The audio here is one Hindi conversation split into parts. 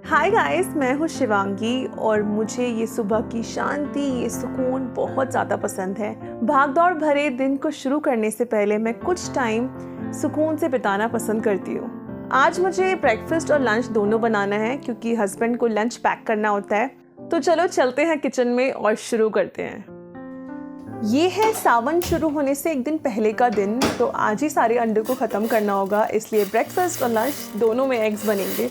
हाय गाइस, मैं हूँ शिवांगी और मुझे ये सुबह की शांति, ये सुकून बहुत ज़्यादा पसंद है। भागदौड़ भरे दिन को शुरू करने से पहले मैं कुछ टाइम सुकून से बिताना पसंद करती हूँ। आज मुझे ब्रेकफास्ट और लंच दोनों बनाना है क्योंकि हस्बैंड को लंच पैक करना होता है। तो चलो चलते हैं किचन में और शुरू करते हैं। ये है सावन शुरू होने से एक दिन पहले का दिन, तो आज ही सारे अंडे को ख़त्म करना होगा, इसलिए ब्रेकफास्ट और लंच दोनों में एग्स बनेंगे।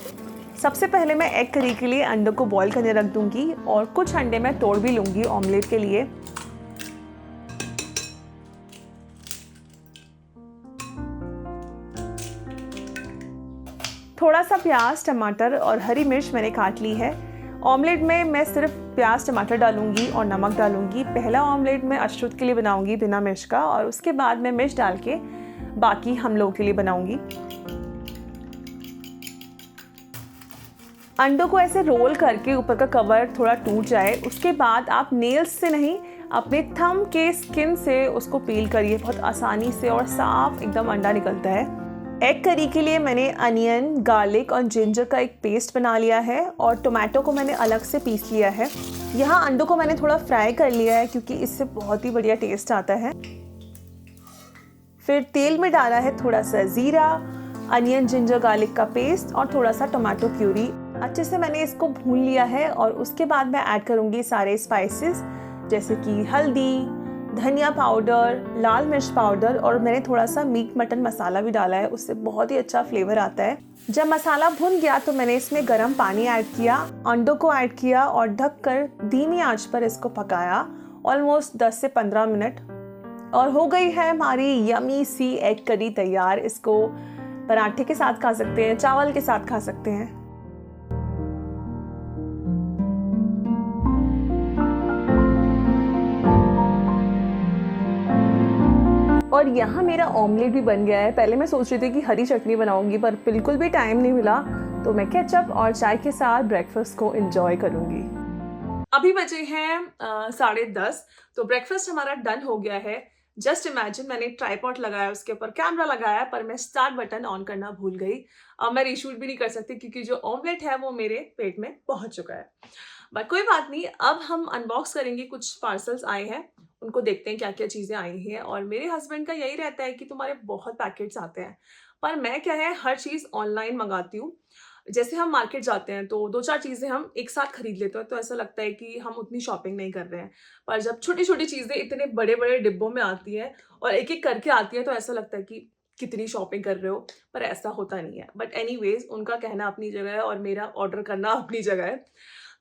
सबसे पहले मैं एग करी के लिए अंडों को बॉईल करने रख दूंगी और कुछ अंडे मैं तोड़ भी लूंगी ऑमलेट के लिए। थोड़ा सा प्याज, टमाटर और हरी मिर्च मैंने काट ली है। ऑमलेट में मैं सिर्फ प्याज टमाटर डालूंगी और नमक डालूंगी। पहला ऑमलेट मैं अशरुत के लिए बनाऊंगी बिना मिर्च का, और उसके बाद मैं मिर्च डाल के बाकी हम लोगों के लिए बनाऊंगी। अंडों को ऐसे रोल करके ऊपर का कवर थोड़ा टूट जाए, उसके बाद आप नेल्स से नहीं, अपने थंब के स्किन से उसको पील करिए। बहुत आसानी से और साफ एकदम अंडा निकलता है। एग करी के लिए मैंने अनियन, गार्लिक और जिंजर का एक पेस्ट बना लिया है और टोमेटो को मैंने अलग से पीस लिया है। यहाँ अंडों को मैंने थोड़ा फ्राई कर लिया है क्योंकि इससे बहुत ही बढ़िया टेस्ट आता है। फिर तेल में डाला है थोड़ा सा जीरा, अनियन, जिंजर, गार्लिक का पेस्ट और थोड़ा सा टोमेटो प्यूरी। अच्छे से मैंने इसको भून लिया है और उसके बाद मैं ऐड करूँगी सारे स्पाइसेस जैसे कि हल्दी, धनिया पाउडर, लाल मिर्च पाउडर, और मैंने थोड़ा सा मीट मटन मसाला भी डाला है, उससे बहुत ही अच्छा फ्लेवर आता है। जब मसाला भुन गया तो मैंने इसमें गर्म पानी ऐड किया, अंडों को ऐड किया और ढककर धीमी आंच पर इसको पकाया ऑलमोस्ट 10 से 15 मिनट, और हो गई है हमारी यमी सी एग करी तैयार। इसको पराठे के साथ खा सकते हैं, चावल के साथ खा सकते हैं। और यहाँ मेरा ऑमलेट भी बन गया है। पहले मैं सोच रही थी कि हरी चटनी बनाऊंगी, पर बिल्कुल भी टाइम नहीं मिला, तो मैं केचप और चाय के साथ ब्रेकफास्ट को एंजॉय करूंगी। अभी बजे हैं 10:30, तो ब्रेकफास्ट हमारा डन हो गया है। जस्ट इमेजिन, मैंने ट्राइपॉड लगाया, उसके ऊपर कैमरा लगाया, पर मैं स्टार्ट बटन ऑन करना भूल गई। अब मैं रीशूट भी नहीं कर सकती क्योंकि जो ऑमलेट है वो मेरे पेट में पहुंच चुका है। बट कोई बात नहीं, अब हम अनबॉक्स करेंगे। कुछ पार्सल्स आए हैं, उनको देखते हैं क्या क्या चीज़ें आई हैं। और मेरे हस्बैंड का यही रहता है कि तुम्हारे बहुत पैकेट्स आते हैं, पर मैं क्या है, हर चीज़ ऑनलाइन मंगाती हूँ। जैसे हम मार्केट जाते हैं तो 2-4 चीज़ें हम एक साथ खरीद लेते हैं, तो ऐसा लगता है कि हम उतनी शॉपिंग नहीं कर रहे हैं। पर जब छोटी-छोटी चीज़ें इतने बड़े-बड़े डिब्बों में आती हैं और एक-एक करके आती हैं, तो ऐसा लगता है कि कितनी शॉपिंग कर रहे हो, पर ऐसा होता नहीं है। बट एनीवेज़, उनका कहना अपनी जगह है और मेरा ऑर्डर करना अपनी जगह है।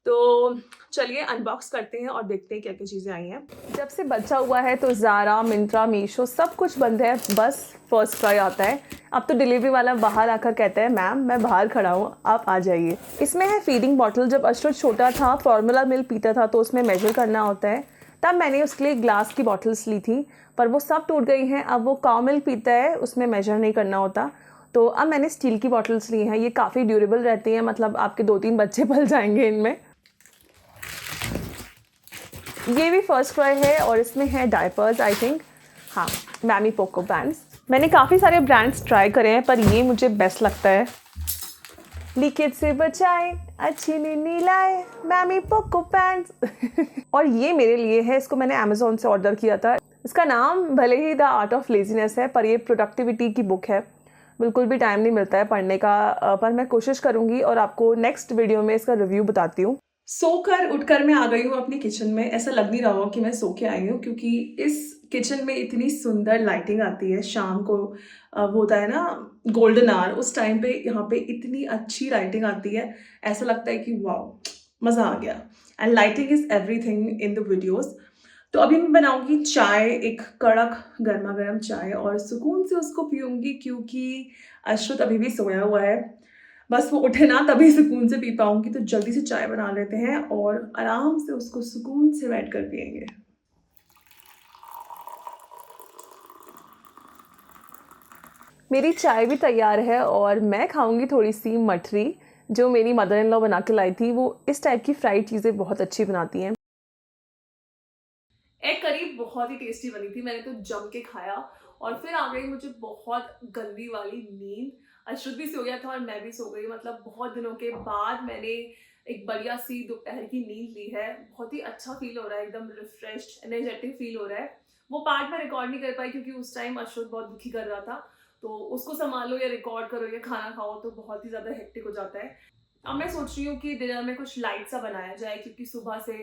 तो चलिए अनबॉक्स करते हैं और देखते हैं क्या-क्या चीज़ें आई हैं। जब से बचा हुआ है तो ज़ारा, मिंत्रा, मीशो सब कुछ बंद है, बस फर्स्ट क्राई आता है। अब तो डिलीवरी वाला बाहर आकर कहता है, मैम मैं बाहर खड़ा हूँ, आप आ जाइए। इसमें है फीडिंग बॉटल। जब अशरत छोटा था, फॉर्मूला मिल्क पीता था, तो उसमें मेजर करना होता है, तब मैंने उसके लिए ग्लास की बॉटल्स ली थी, पर वो सब टूट गई हैं। अब वो काउ मिल्क पीता है, उसमें मेजर नहीं करना होता, तो अब मैंने स्टील की बॉटल्स ली हैं। ये काफ़ी ड्यूरेबल रहती हैं, मतलब आपके 2-3 बच्चे पल जाएंगे इनमें। ये भी फर्स्ट क्राई है और इसमें है डायपर्स, आई थिंक, हाँ, मैमी पोको पैंट्स। मैंने काफ़ी सारे ब्रांड्स ट्राई करे हैं, पर ये मुझे बेस्ट लगता है। लीकेज से बचाए, अच्छी नीनी लाए, मैमी पोको पैंट्स। और ये मेरे लिए है, इसको मैंने अमेज़ॉन से ऑर्डर किया था। इसका नाम भले ही द आर्ट ऑफ लेजीनेस है, पर ये प्रोडक्टिविटी की बुक है। बिल्कुल भी टाइम नहीं मिलता है पढ़ने का, पर मैं कोशिश करूँगी और आपको नेक्स्ट वीडियो में इसका रिव्यू बताती हूँ। सोकर उठकर मैं आ गई हूँ अपनी किचन में। ऐसा लग नहीं रहा होगा कि मैं सो के आई हूँ, क्योंकि इस किचन में इतनी सुंदर लाइटिंग आती है शाम को। वो होता है ना गोल्डन आवर, उस टाइम पे यहाँ पे इतनी अच्छी लाइटिंग आती है। ऐसा लगता है कि वाओ, मज़ा आ गया। And lighting is everything in the videos. तो अभी मैं बनाऊँगी चाय, एक कड़क गरमा-गरम चाय, और सुकून से उसको पीऊँगी, क्योंकि अश्रुत अभी भी सोया हुआ है। बस वो उठे ना तभी सुकून से पी पाऊँगी, तो जल्दी से चाय बना लेते हैं और आराम से उसको सुकून से बैठ कर पिएँगे। मेरी चाय भी तैयार है और मैं खाऊँगी थोड़ी-सी मठरी, जो मेरी मदर इन लॉ बना के लाई थी। वो इस टाइप की फ्राइड चीज़ें बहुत अच्छी बनाती हैं। एग करी बहुत ही टेस्टी बनी थी, मैंने तो जम के खाया। और फिर आ गई मुझे बहुत गंदी वाली नींद। अश्रुत भी सो गया था और मैं भी सो गई। मतलब बहुत दिनों के बाद मैंने एक बढ़िया सी दोपहर की नींद ली है। बहुत ही अच्छा फील हो रहा है, एकदम रिफ्रेश्ड एनर्जेटिक फील हो रहा है। वो पार्ट मैं रिकॉर्ड नहीं कर पाई क्योंकि उस टाइम अश्रुत बहुत दुखी कर रहा था। तो उसको संभालो या रिकॉर्ड करो या खाना खाओ तो बहुत ही ज़्यादा हेक्टिक हो जाता है। अब मैं सोच रही हूँ कि डिनर में कुछ लाइट सा बनाया जाए, क्योंकि सुबह से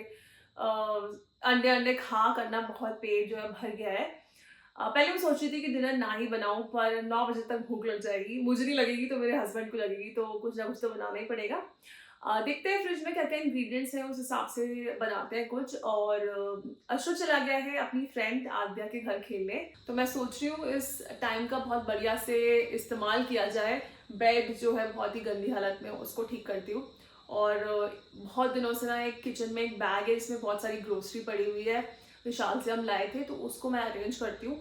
अंडे अंडे खा करना बहुत पेट जो है भर गया है। पहले मैं सोच रही थी कि डिनर ना ही बनाऊं, पर 9 बजे तक भूख लग जाएगी। मुझे नहीं लगेगी तो मेरे हस्बैंड को लगेगी, तो कुछ ना कुछ तो बनाना ही पड़ेगा। देखते हैं फ्रिज में क्या क्या इंग्रेडिएंट्स हैं, उस हिसाब से बनाते हैं कुछ। और अशु चला गया है अपनी फ्रेंड आद्या के घर खेलने, तो मैं सोच रही हूँ इस टाइम का बहुत बढ़िया से इस्तेमाल किया जाए। बेड जो है बहुत ही गंदी हालत में, उसको ठीक करती हूँ। और बहुत दिनों से ना एक किचन में एक बैग है, इसमें बहुत सारी ग्रोसरी पड़ी हुई है, विशाल से हम लाए थे, तो उसको मैं अरेंज करती हूँ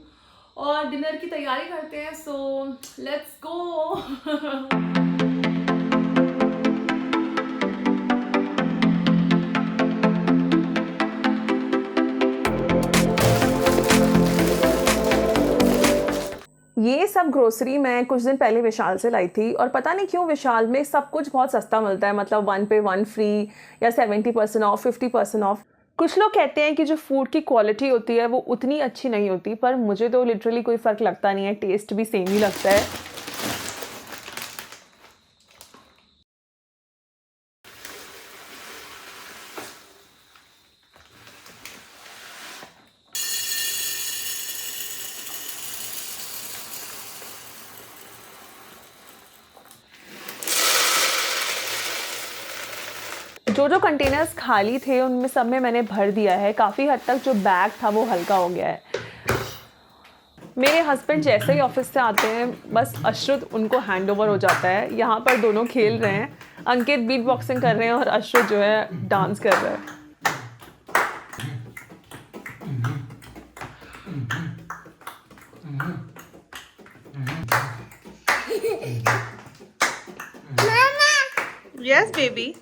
और डिनर की तैयारी करते हैं। So let's go. ये सब ग्रोसरी मैं कुछ दिन पहले विशाल से लाई थी, और पता नहीं क्यों विशाल में सब कुछ बहुत सस्ता मिलता है। मतलब 1 पे 1 फ्री, या 70% ऑफ, 50% ऑफ। कुछ लोग कहते हैं कि जो फूड की क्वालिटी होती है वो उतनी अच्छी नहीं होती, पर मुझे तो लिटरली कोई फ़र्क लगता नहीं है, टेस्ट भी सेम ही लगता है। जो कंटेनर्स खाली थे उनमें सब में मैंने भर दिया है। काफ़ी हद तक जो बैग था वो हल्का हो गया है। मेरे हस्बैंड जैसे ही ऑफिस से आते हैं, बस अश्रुत उनको हैंड ओवर हो जाता है। यहाँ पर दोनों खेल रहे हैं, अंकित बीट बॉक्सिंग कर रहे हैं और अश्रुत जो है डांस कर रहा है। Yes baby.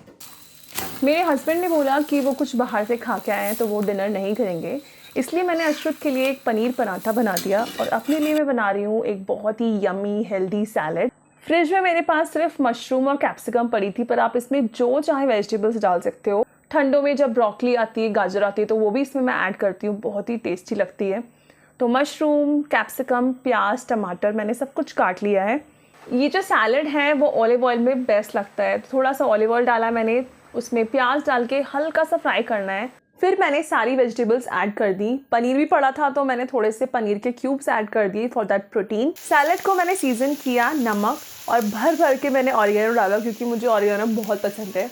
मेरे हस्बैंड ने बोला कि वो कुछ बाहर से खा के आए हैं, तो वो डिनर नहीं करेंगे, इसलिए मैंने अश्रुत के लिए एक पनीर पराठा बना दिया और अपने लिए मैं बना रही हूँ एक बहुत ही यम्मी हेल्दी सैलड। फ्रिज में मेरे पास सिर्फ मशरूम और कैप्सिकम पड़ी थी, पर आप इसमें जो चाहे वेजिटेबल्स डाल सकते हो। ठंडों में जब ब्रोकली आती है, गाजर आती है, तो वो भी इसमें मैं ऐड करती हूँ, बहुत ही टेस्टी लगती है। तो मशरूम, कैप्सिकम, प्याज, टमाटर मैंने सब कुछ काट लिया है। ये जो सैलड है वो ऑलिव ऑयल में बेस्ट लगता है, तो थोड़ा सा ऑलिव ऑयल डाला मैंने, उसमें प्याज डाल के हल्का सा फ्राई करना है। फिर मैंने सारी वेजिटेबल्स ऐड कर दी। पनीर भी पड़ा था तो मैंने थोड़े से पनीर के क्यूब्स ऐड कर दिए फॉर दैट प्रोटीन। सैलड को मैंने सीजन किया नमक, और भर भर के मैंने ऑरिगेनो डाला, क्योंकि मुझे ऑरिगेनो बहुत पसंद है।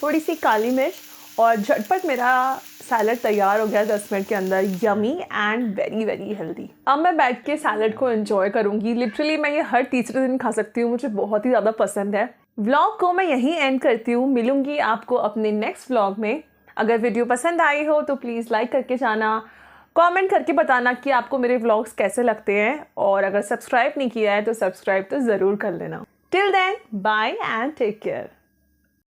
थोड़ी सी काली मिर्च, और झटपट मेरा सैलड तैयार हो गया 10 मिनट के अंदर। Yummy and very very healthy. अब मैं बैठ के सैलड को एंजॉय करूँगी। लिटरली मैं ये हर तीसरे दिन खा सकती हूँ, मुझे बहुत ही ज़्यादा पसंद है। व्लॉग को मैं यहीं एंड करती हूँ। मिलूंगी आपको अपने नेक्स्ट व्लॉग में। अगर वीडियो पसंद आई हो तो प्लीज़ लाइक करके जाना, कमेंट करके बताना कि आपको मेरे व्लॉग्स कैसे लगते हैं, और अगर सब्सक्राइब नहीं किया है तो सब्सक्राइब तो ज़रूर कर लेना। Till then, bye and take care.